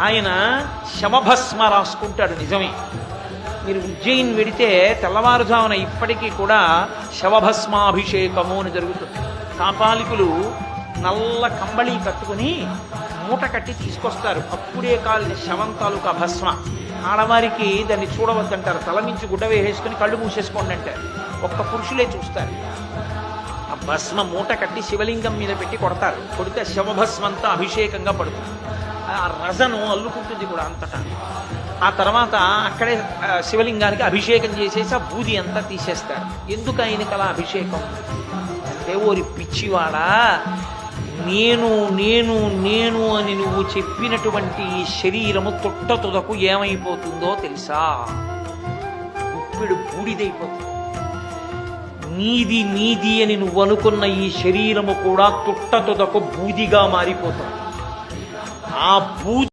ఆయన శమభస్మ రాసుకుంటాడు. నిజమే, మీరు ఉజ్జయిన్ వెడితే తెల్లవారుజామున ఇప్పటికీ కూడా శవభస్మాభిషేకము అని జరుగుతుంది. కాపాలికులు నల్ల కంబళి కట్టుకుని మూట కట్టి తీసుకొస్తారు. అప్పుడే కాలిన శవం తాలూకా భస్మ. ఆడవారికి దాన్ని చూడవద్దంటారు. తల మించి గుడ్డ వేసేసుకుని కళ్ళు మూసేసుకోండి అంటారు. ఒక్క పురుషులే చూస్తారు. ఆ భస్మ మూట కట్టి శివలింగం మీద పెట్టి కొడతారు. కొడితే శవభస్మంతా అభిషేకంగా పడుతుంది. ఆ రజను అల్లుకుంటుంది కూడా అంతటా. ఆ తర్వాత అక్కడే శివలింగానికి అభిషేకం చేసేసి ఆ బూది అంతా తీసేస్తారు. ఎందుకు ఆయనకి అలా అభిషేకం అంటే, ఓరి పిచ్చివాడా, నేను నేను నేను అని నువ్వు చెప్పినటువంటి ఈ శరీరము తుదకు ఏమైపోతుందో తెలుసా? గుప్పెడు బూడిదైపోతుంది. నీది నీది అని నువ్వు అనుకున్న ఈ శరీరము కూడా తుదకు బూదిగా మారిపోతుంది. ఆ బూది